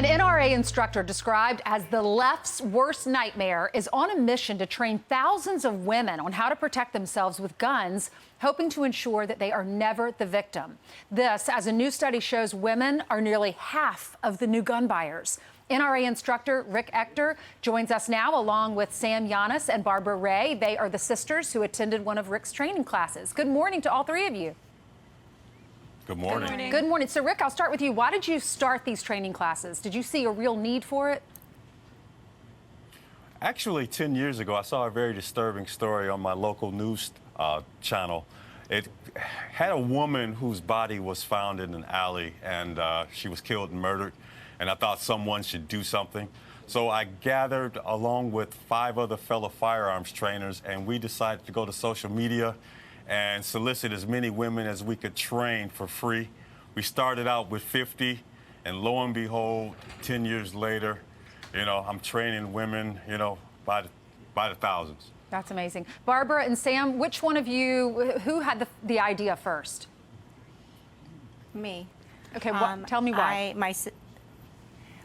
An NRA instructor described as the left's worst nightmare is on a mission to train thousands of women on how to protect themselves with guns, hoping to ensure that they are never the victim. This, as a new study shows, women are nearly half of the new gun buyers. NRA instructor Rick Ector joins us now along with Sam Yanis and Barbara Ray. They are the sisters who attended one of Rick's training classes. Good morning to all three of you. Good morning. Good morning. Good morning. So, Rick, I'll start with you. Why did you start these training classes? Did you see a real need for it? Actually, 10 years ago, I saw a very disturbing story on my local news channel. It had a woman whose body was found in an alley, and she was killed and murdered. And I thought someone should do something. So I gathered along with 5 other fellow firearms trainers, and we decided to go to social media and solicit as many women as we could train for free. We started out with 50, and lo and behold, 10 years later, I'm training women, by the thousands. That's amazing. Barbara and Sam, which one of you, who had the idea first? Me. Okay, tell me why.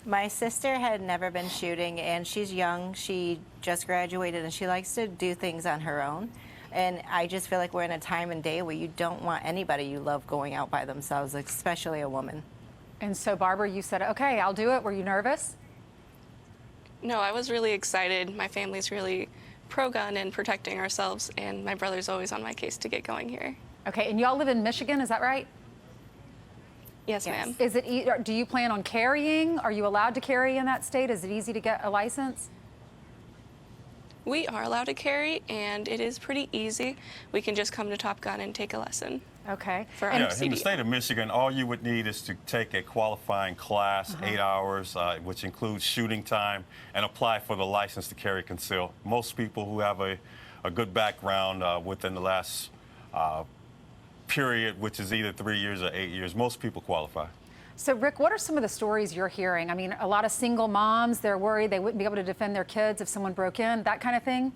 My sister had never been shooting, and she's young. She just graduated, and she likes to do things on her own. And I just feel like we're in a time and day where you don't want anybody you love going out by themselves, especially a woman. And so, Barbara, you said, okay, I'll do it. Were you nervous? No, I was really excited. My family's really pro-gun and protecting ourselves, and my brother's always on my case to get going here. Okay, and y'all live in Michigan, is that right? Yes, ma'am. Is it? Do you plan on carrying? Are you allowed to carry in that state? Is it easy to get a license? We are allowed to carry, and it is pretty easy. We can just come to Top Gun and take a lesson. Okay. For in the state of Michigan, all you would need is to take a qualifying class, 8 hours, which includes shooting time, and apply for the license to carry conceal. Most people who have a good background within the last period, which is either 3 years or 8 years, most people qualify. So, Rick, what are some of the stories you're hearing? I mean, a lot of single moms, they're worried they wouldn't be able to defend their kids if someone broke in, that kind of thing?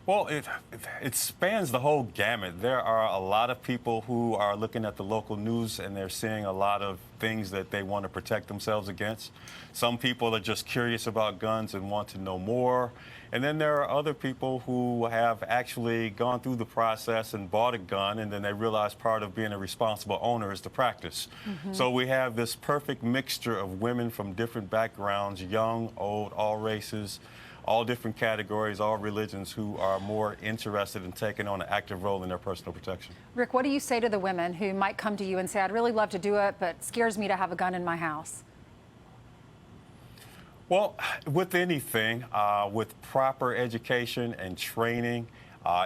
Well, it spans the whole gamut. There are a lot of people who are looking at the local news and they're seeing a lot of things that they want to protect themselves against. Some people are just curious about guns and want to know more. And then there are other people who have actually gone through the process and bought a gun, and then they realize part of being a responsible owner is to practice. So we have this perfect mixture of women from different backgrounds, young, old, all races, all different categories, all religions, who are more interested in taking on an active role in their personal protection. Rick, what do you say to the women who might come to you and say, I'd really love to do it, but it scares me to have a gun in my house? Well, with anything, with proper education and training,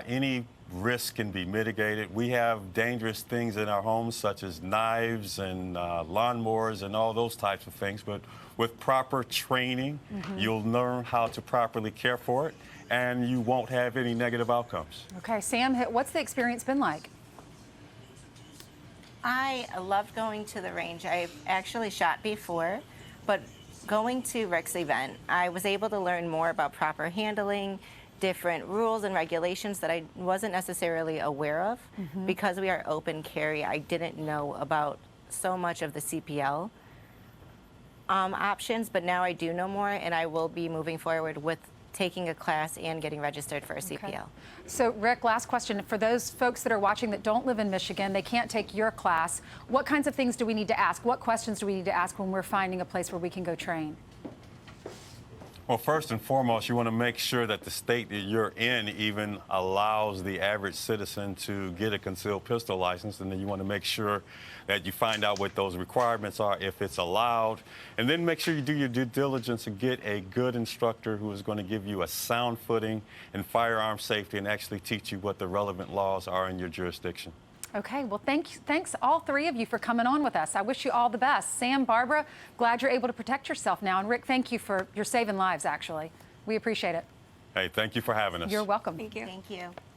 any risk can be mitigated. We have dangerous things in our homes, such as knives and lawnmowers and all those types of things. But with proper training, you'll learn how to properly care for it, and you won't have any negative outcomes. Okay, Sam, what's the experience been like? I loved going to the range. I've actually shot before, but going to Rick's event, I was able to learn more about proper handling, different rules and regulations that I wasn't necessarily aware of. Because we are open carry, I didn't know about so much of the CPL options, but now I do know more, and I will be moving forward with taking a class and getting registered for a CPL. Okay. So, Rick, last question. For those folks that are watching that don't live in Michigan, they can't take your class, what kinds of things do we need to ask? What questions do we need to ask when we're finding a place where we can go train? Well, first and foremost, you want to make sure that the state that you're in even allows the average citizen to get a concealed pistol license, and then you want to make sure that you find out what those requirements are, if it's allowed, and then make sure you do your due diligence and get a good instructor who is going to give you a sound footing in firearm safety and actually teach you what the relevant laws are in your jurisdiction. Okay, well, thanks all three of you for coming on with us. I wish you all the best. Sam, Barbara, glad you're able to protect yourself now. And Rick, thank you for your saving lives, actually. We appreciate it. Hey, thank you for having us. You're welcome. Thank you. Thank you.